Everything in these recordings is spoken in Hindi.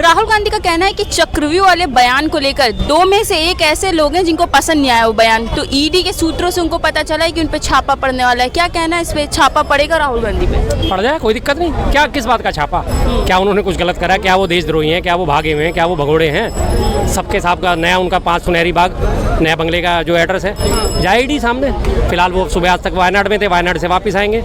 राहुल गांधी का कहना है कि चक्रव्यूह वाले बयान को लेकर 2 में से 1 ऐसे लोग हैं जिनको पसंद नहीं आया वो बयान, तो ईडी के सूत्रों से उनको पता चला है कि उन पे छापा पड़ने वाला है। क्या कहना है, इस पे छापा पड़ेगा राहुल गांधी पे? पड़ जाए, कोई दिक्कत नहीं। क्या किस बात का छापा? क्या उन्होंने कुछ गलत करा? क्या वो देशद्रोही हैं? क्या वो भागे हुए हैं? क्या वो भगोड़े हैं? सबके साथ का नया उनका 5 सुनहरी बाग नया बंगले का जो एड्रेस है जाए ईडी सामने। फिलहाल वो सुबह आज तक वायनाड में थे, वायनाड से वापस आएंगे।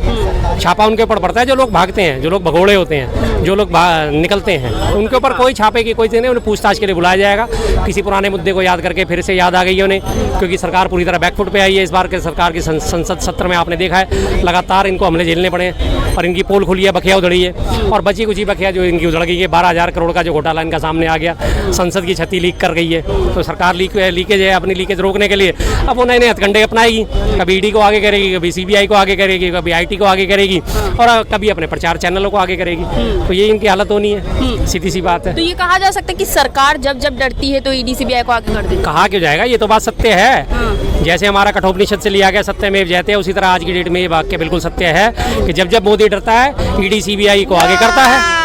छापा उनके ऊपर पड़ता है जो लोग भागते हैं, जो लोग भगोड़े होते हैं, जो लोग निकलते हैं, उनके ऊपर कोई छापे की कोई चीज़ नहीं। उन्हें पूछताछ के लिए बुलाया जाएगा। किसी पुराने मुद्दे को याद करके फिर से याद आ गई है उन्हें, क्योंकि सरकार पूरी तरह बैकफुट पे आई है। इस बार के सरकार की संसद सत्र में आपने देखा है लगातार इनको हमले झेलने पड़े हैं और इनकी पोल खुली है, बखिया उधड़ी है और बची कुछ बखिया जो इनकी उधड़ गई है। 12,000 करोड़ का जो घोटाला इनका सामने आ गया, संसद की छत्ती लीक कर गई है। तो सरकार लीकेज है, अपनी लीकेज रोकने के लिए अब वो नए नए हथकंडे अपनाएगी। कभी ईडी को आगे करेगी, कभी सीबीआई को आगे करेगी, कभी आईटी को आगे करेगी और कभी अपने प्रचार चैनलों को आगे करेगी। तो ये इनकी हालत होनी है, सीधी सी बात है। तो ये कहा जा सकता है कि सरकार जब जब डरती है तो ईडी सीबीआई को आगे कर देती है। कहा क्यों जाएगा, ये तो बात सत्य है। जैसे हमारा कठोपनिषद से लिया गया सत्यमेव जयते, उसी तरह आज की डेट में ये वाक्य बिल्कुल सत्य है कि जब जब मोदी डरता है ईडी सीबीआई को आगे करता है,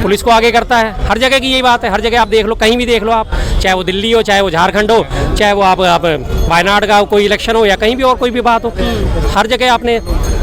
पुलिस को आगे करता है। हर जगह की यही बात है, हर जगह आप देख लो, कहीं भी देख लो आप, चाहे वो दिल्ली हो, चाहे वो झारखंड हो, चाहे वो आप वायनाड का कोई इलेक्शन हो या कहीं भी और कोई भी बात हो, हर जगह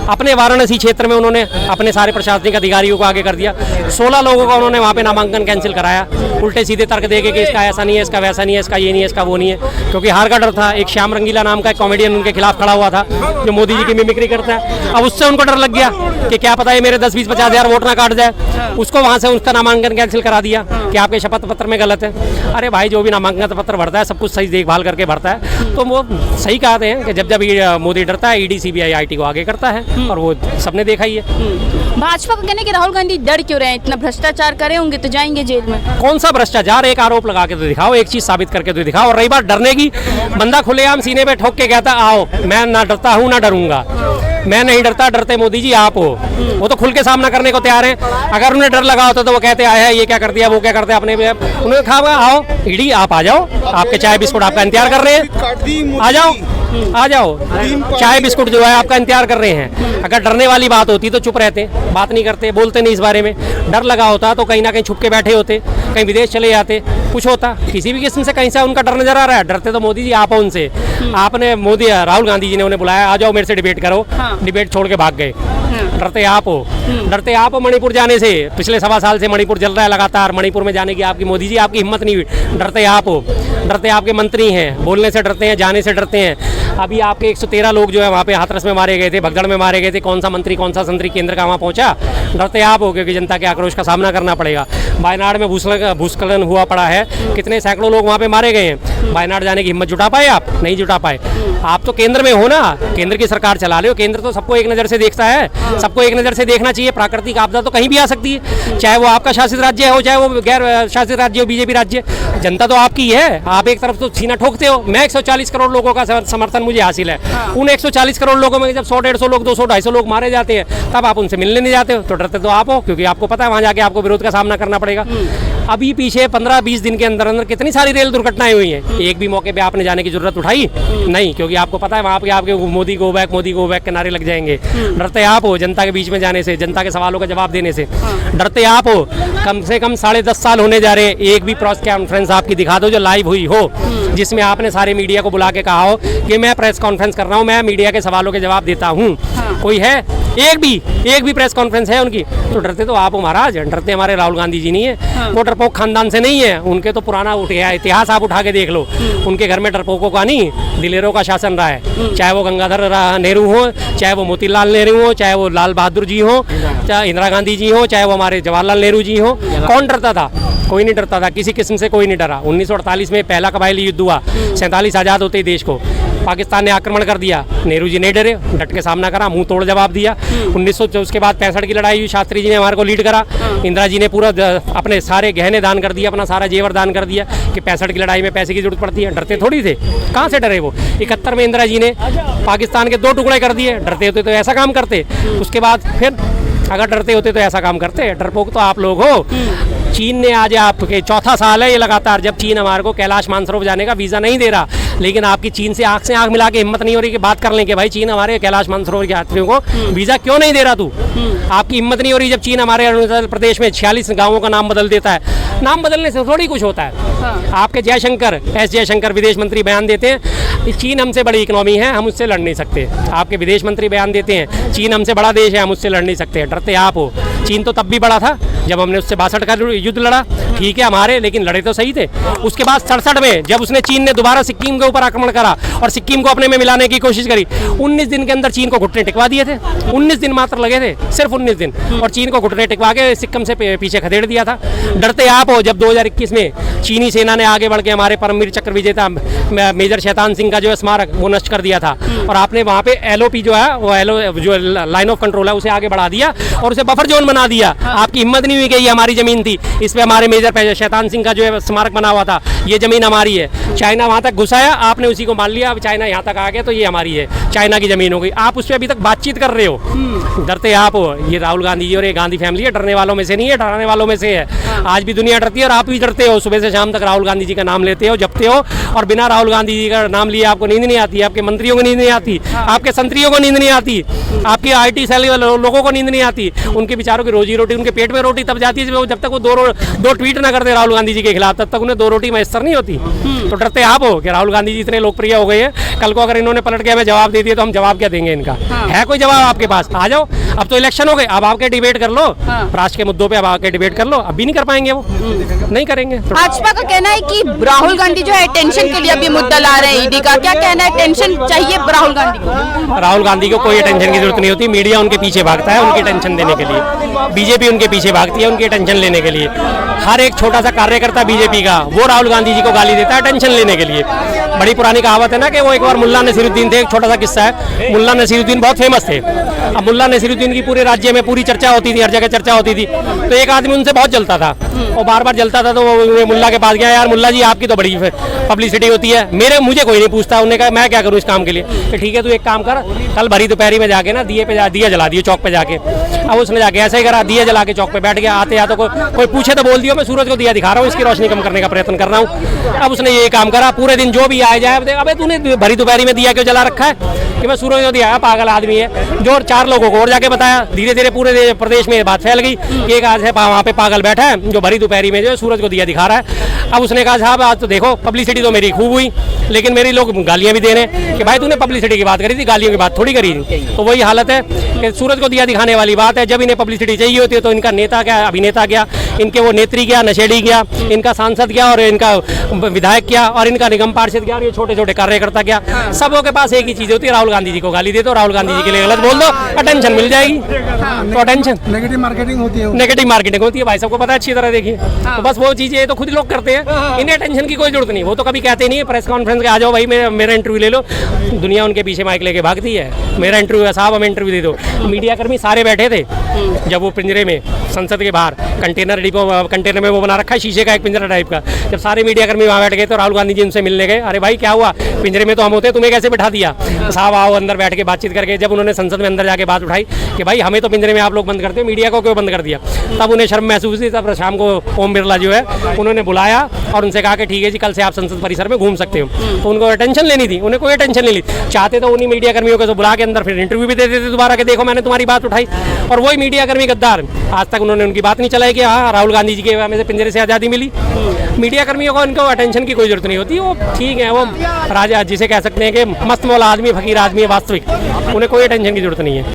अपने वाराणसी क्षेत्र में उन्होंने अपने सारे प्रशासनिक अधिकारियों को आगे कर दिया। 16 लोगों का उन्होंने वहाँ पे नामांकन कैंसिल कराया, उल्टे सीधे तर्क देके कि इसका ऐसा नहीं है, इसका वैसा नहीं है, इसका ये नहीं है, इसका वो नहीं है, क्योंकि हार का डर था। एक श्याम रंगीला नाम का एक कॉमेडियन उनके खिलाफ खड़ा हुआ था जो मोदी जी की मिमिक्री करता है। अब उससे उनको डर लग गया कि क्या पता है मेरे 10, 20, 50 हज़ार वोट ना काट जाए। उसको वहाँ से उसका नामांकन कैंसिल करा दिया कि आपके शपथ पत्र में गलत है। अरे भाई, जो भी नामांकन पत्र भरता है सब कुछ सही देखभाल करके भरता है। तो वो सही कहते हैं कि जब जब मोदी डरता है ईडी सीबीआई आईटी को आगे करता है और वो सबने देखा ही है। भाजपा का कहना है कि राहुल गांधी डर क्यों रहे हैं, इतना भ्रष्टाचार करे होंगे तो जाएंगे जेल में। कौन सा भ्रष्टाचार? एक आरोप लगा के तो दिखाओ, एक चीज साबित करके तो दिखाओ। और रही बात डरने की, बंदा खुलेआम सीने पे ठोक के कहता आओ, मैं ना डरता हूँ ना डरूंगा, मैं नहीं डरता, डरते मोदी जी आप हो। वो तो खुल के सामना करने को तैयार हैं। अगर उन्हें डर लगा होता तो वो कहते आया है ये क्या कर दिया, वो क्या करते अपने। उन्हें कहा आओ ईडी आप आ जाओ, आपके चाय बिस्कुट आपका इंतजार कर रहे हैं, आ जाओ आ जाओ, चाय बिस्कुट जो है आपका इंतजार कर रहे हैं। अगर डरने वाली बात होती तो चुप रहते, बात नहीं करते, बोलते नहीं इस बारे में। डर लगा होता तो कहीं ना कहीं छुप के बैठे होते, कहीं विदेश चले जाते, कुछ होता। किसी भी किस्म से कहीं से उनका डर नजर आ रहा है। डरते तो मोदी जी आप हो उनसे। आपने राहुल गांधी जी ने उन्हें बुलाया, आ जाओ मेरे से डिबेट करो, डिबेट छोड़ के भाग गए। डरते आप हो, डरते आप हो मणिपुर जाने से। पिछले 1.25 साल से मणिपुर चल रहा है लगातार, मणिपुर में जाने की आपकी मोदी जी आपकी हिम्मत नहीं हुई। डरते आप हो, डरते आपके मंत्री हैं, बोलने से डरते हैं, जाने से डरते हैं। अभी आपके 113 लोग जो है वहाँ पे हाथरस में मारे गए थे, भगदड़ में मारे गए थे। कौन सा मंत्री कौन सा संतरी केंद्र का वहाँ पहुँचा? डरते आप हो, क्योंकि जनता के आक्रोश का सामना करना पड़ेगा। वायनाड में भूस्खलन हुआ पड़ा है, कितने सैकड़ों लोग वहाँ पे मारे गए हैं। वायनाड जाने की हिम्मत जुटा पाए आप? नहीं जुटा पाए। आप तो केंद्र में हो ना, केंद्र की सरकार चला रहे हो। केंद्र तो सबको एक नज़र से देखता है, सबको एक नज़र से देखना चाहिए। प्राकृतिक आपदा तो कहीं भी आ सकती है, चाहे वो आपका शासित राज्य हो, चाहे वो गैर शासित राज्य हो, बीजेपी राज्य। जनता तो आपकी है। आप एक तरफ तो सीना ठोकते हो। मैं 140 करोड़ लोगों का समर्थन मुझे हासिल है। उन 140 करोड़ लोगों में जब 100-150 लोग, 200-250 लोग मारे जाते हैं, तब आप उनसे मिलने नहीं जाते हो। तो डरते तो आप हो, क्योंकि आपको पता है वहाँ जाके आपको विरोध का सामना करना पड़ेगा। अभी पीछे 15-20 दिन के अंदर अंदर कितनी सारी रेल दुर्घटनाएं हुई हैं। एक भी मौके पे आपने जाने की जरूरत उठाई नहीं, क्योंकि आपको पता है वहाँ पे आपके मोदी गो बैक के नारे लग जाएंगे। डरते आप हो जनता के बीच में जाने से, जनता के सवालों का जवाब देने से। डरते आप हो। कम से कम 10.5 साल होने जा रहे हैं, एक भी प्रेस कॉन्फ्रेंस आपकी दिखा दो जो लाइव हुई हो, जिसमें आपने सारे मीडिया को बुला के कहा हो कि मैं प्रेस कॉन्फ्रेंस कर रहा हूँ, मैं मीडिया के सवालों के जवाब देता हूँ। कोई है? एक भी प्रेस कॉन्फ्रेंस है उनकी? तो डरते तो आप हो महाराज। डरते हमारे राहुल गांधी जी नहीं है, वो डरपोक खानदान से नहीं है। उनके तो पुराना इतिहास आप उठा के देख लो। उनके घर में डरपोकों का नहीं, दिलेरों का शासन रहा है। चाहे वो गंगाधर नेहरू हो, चाहे वो मोतीलाल नेहरू हो, चाहे वो लाल बहादुर जी हो, चाहे इंदिरा गांधी जी हो, चाहे वो हमारे जवाहरलाल नेहरू जी हो। कौन डरता था? कोई नहीं डरता था, किसी किस्म से कोई नहीं डरा। 1948 में पहला कबायली युद्ध हुआ, 47 आज़ाद होते ही देश को पाकिस्तान ने आक्रमण कर दिया। नेहरू जी नहीं डरे, डट के सामना करा, मुंह तोड़ जवाब दिया। 1900 उसके बाद 65 की लड़ाई हुई, शास्त्री जी ने हमारे को लीड करा। इंदिरा जी ने पूरा अपने सारे गहने दान कर दिया, अपना सारा जेवर दान कर दिया कि 65 की लड़ाई में पैसे की जरूरत पड़ती है। डरते थोड़ी थे, कहाँ से डरे वो। 71 में इंदिरा जी ने पाकिस्तान के 2 टुकड़े कर दिए। डरते होते तो ऐसा काम करते। उसके बाद फिर अगर डरते होते तो ऐसा काम करते। डरपोक तो आप लोग हो। चीन ने आज आपके 4था साल है ये लगातार, जब चीन हमारे को कैलाश मानसरोवर जाने का वीज़ा नहीं दे रहा, लेकिन आपकी चीन से आंख मिला के हिम्मत नहीं हो रही कि बात कर लें कि भाई चीन हमारे कैलाश मानसरोवर के यात्रियों को वीजा क्यों नहीं दे रहा तू। आपकी हिम्मत नहीं हो रही जब चीन हमारे अरुणाचल प्रदेश में 46 गांवों का नाम बदल देता है। नाम बदलने से थोड़ी कुछ होता है। आपके जयशंकर एस जयशंकर विदेश मंत्री बयान देते हैं चीन हमसे बड़ी इकोनॉमी है, हम उससे लड़ नहीं सकते। आपके विदेश मंत्री बयान देते हैं चीन हमसे बड़ा देश है, हम उससे लड़ नहीं सकते। डरते आप हो। चीन तो तब भी बड़ा था जब हमने उससे 62 का युद्ध लड़ा, ठीक है हमारे, लेकिन लड़े तो सही थे। उसके बाद 67 में जब उसने चीन ने दोबारा सिक्किम के ऊपर आक्रमण करा और सिक्किम को अपने में मिलाने की कोशिश करी, 19 दिन के अंदर चीन को घुटने टिकवा दिए थे। 19 दिन मात्र लगे थे, सिर्फ 19 दिन, और चीन को घुटने टिकवा के सिक्किम से पीछे खदेड़ दिया था। डरते आप हो जब 2021 में चीनी सेना ने आगे बढ़ के हमारे परमवीर चक्र विजेता मेजर शैतान सिंह का जो है स्मारक वो नष्ट कर दिया था, और आपने वहाँ पे LOP जो है वो जो लाइन ऑफ कंट्रोल है उसे आगे बढ़ा दिया और उसे बफर जोन बना दिया। आपकी हिम्मत नहीं हुई कि ये हमारी जमीन थी, इस पे हमारे मेजर शैतान सिंह का जो है स्मारक बना हुआ था, ये जमीन हमारी है। चाइना वहाँ तक घुसाया, आपने उसी को मान लिया, अब चाइना यहाँ तक आ गया तो ये हमारी है, चाइना की जमीन हो गई। आप उस पर अभी तक बातचीत कर रहे हो। डरते आप हो। ये राहुल गांधी जी और ये गांधी फैमिली है, डरने वालों में से नहीं है, डराने वालों में से है। आज भी दुनिया डरती है और आप भी डरते हो। सुबह से शाम तक राहुल गांधी जी का नाम लेते हो, जपते हो, और बिना राहुल गांधी जी का नाम लिए आपको नींद नहीं आती, आपके मंत्रियों को नींद नहीं आती, आपके संतरियों को नींद नहीं आती, आपकी IT सेल लोगों को नींद नहीं आती। उनके बेचारों की रोजी रोटी, उनके पेट में रोटी तब जाती है जब तक वो दो ट्वीट ना करते राहुल गांधी जी के खिलाफ, तब तक उन्हें 2 रोटी मैसर नहीं होती। तो डरते आप हो कि राहुल गांधी जी इतने लोकप्रिय हो गए हैं, कल को अगर इन्होंने पलट के हमें जवाब दे दिया तो हम जवाब क्या देंगे इनका? है कोई जवाब आपके पास? आ जाओ, अब तो इलेक्शन हो गए, अब आके डिबेट कर लो, राष्ट्र के मुद्दों पे अब आके डिबेट कर लो। अब भी नहीं कर पाएंगे, वो नहीं करेंगे। भाजपा का कहना है कि राहुल गांधी जो है टेंशन के लिए अभी मुद्दा ला रहे हैं ईडी का, क्या कहना है? टेंशन चाहिए राहुल गांधी को? राहुल गांधी को कोई टेंशन की जरूरत नहीं होती, मीडिया उनके पीछे भागता है उनकी टेंशन देने के लिए, बीजेपी उनके पीछे भागती है उनकी टेंशन लेने के लिए। हर एक छोटा सा कार्यकर्ता बीजेपी का वो राहुल गांधी जी को गाली देता है टेंशन लेने के लिए। बड़ी पुरानी कहावत है ना कि वो एक बार मुल्ला नसीरुद्दीन थे, एक छोटा सा किस्सा है। मुल्ला नसीरुद्दीन बहुत फेमस थे। अब मुल्ला नसीरुद्दीन की पूरे राज्य में पूरी चर्चा होती थी, हर जगह चर्चा होती थी, तो एक आदमी उनसे बहुत जलता था और बार बार जलता था, तो वो मुल्ला के पास गया, यार मुल्ला जी आपकी तो बड़ी पब्लिसिटी होती है, मुझे कोई नहीं पूछता। उन्होंने कहा मैं क्या करूँ इस काम के लिए? तो ठीक है तू एक काम कर, कल भरी दोपहरी में जाके ना दिया जला दिए चौक पे जाके। अब उसने जाके ऐसा ही करा, दिया जला के चौक पे बैठ गया। आते या तो कोई पूछे तो बोल दियो मैं सूरज को दिया दिखा रहा हूँ, इसकी रोशनी कम करने का प्रयत्न कर रहा हूँ। अब उसने ये काम करा, पूरे दिन जो भी आए जाए, अबे तूने भरी दोपहरी में दिया क्यों जला रखा है? कि मैं सूरज को दिया, पागल आदमी है। जो 4 लोगों को और जाके बताया, धीरे धीरे पूरे प्रदेश में ये बात फैल गई कि एक आज है वहाँ पे पागल बैठा है जो भरी दोपहरी में जो सूरज को दिया दिखा रहा है। अब उसने कहा साहब आज तो देखो पब्लिसिटी तो मेरी खूब हुई, लेकिन मेरी लोग गालियाँ भी दे रहे हैं कि भाई तूने पब्लिसिटी की बात करी थी, गालियों की बात थोड़ी करी थी। तो वही हालत है कि सूरज को दिया दिखाने वाली बात है। जब इन्हें पब्लिसिटी चाहिए होती है तो इनका नेता क्या, अभिनेता क्या, इनके वो नेत्री क्या, नशेड़ी क्या, इनका सांसद क्या और इनका विधायक क्या और इनका निगम पार्षद क्या और ये छोटे छोटे कार्यकर्ता क्या, सबों के पास एक ही चीज होती है, राहुल गांधी जी को गाली दे दो, राहुल गांधी जी के लिए गलत बोल दो, अटेंशन मिल जाएगी। तो अटेंशन नेगेटिव मार्केटिंग होती है, नेगेटिव मार्केटिंग होती है भाई, सबको पता है अच्छी तरह। देखिए तो बस वो चीजें तो खुद लोग करते हैं, इन्हें टेंशन की कोई जरूरत नहीं। वो तो कभी कहते नहीं है प्रेस कॉन्फ्रेंस के आ जाओ भाई मेरा इंटरव्यू ले लो, दुनिया उनके पीछे माइक लेके भागती है, मेरा इंटरव्यू है साहब, हम इंटरव्यू दे दो। मीडिया कर्मी सारे बैठे थे जब वो पिंजरे में संसद के बाहर कंटेनर में वो बना रखा है शीशे का एक पिंजरा टाइप का, जब सारे मीडिया कर्मी वहाँ बैठ गए तो राहुल गांधी जी उनसे मिलने गए। अरे भाई क्या हुआ, पिंजरे में तो हम होते, तुम्हें कैसे बिठा दिया? तो साहब आओ अंदर बैठ के बातचीत करके। जब उन्होंने संसद में अंदर जाके बात उठाई कि भाई हमें तो पिंजरे में आप लोग बंद करते हो, मीडिया को क्यों बंद कर दिया, तब उन्हें शर्म महसूस हुई। तब शाम को ओम बिरला जो है उन्होंने बुलाया और उनसे कहा कि ठीक है जी कल से आप संसद परिसर में घूम सकते हो। तो उनको अटेंशन लेनी थी, उन्हें कोई अटेंशन नहीं ली। चाहते तो उन्हीं मीडिया कर्मियों को बुला के अंदर फिर इंटरव्यू भी दे देते दोबारा के, देखो मैंने तुम्हारी बात उठाई। और वही मीडिया कर्मी गद्दार, आज तक उन्होंने उनकी बात नहीं चलाई कि हाँ राहुल गांधी जी के हमें से पिंजरे से आज़ादी मिली। मीडिया कर्मियों को इनको अटेंशन की कोई जरूरत नहीं होती, वो ठीक है, वो राजा जिसे कह सकते हैं कि मस्त मौला आदमी, फकीर आदमी है वास्तविक, उन्हें कोई अटेंशन की जरूरत नहीं है।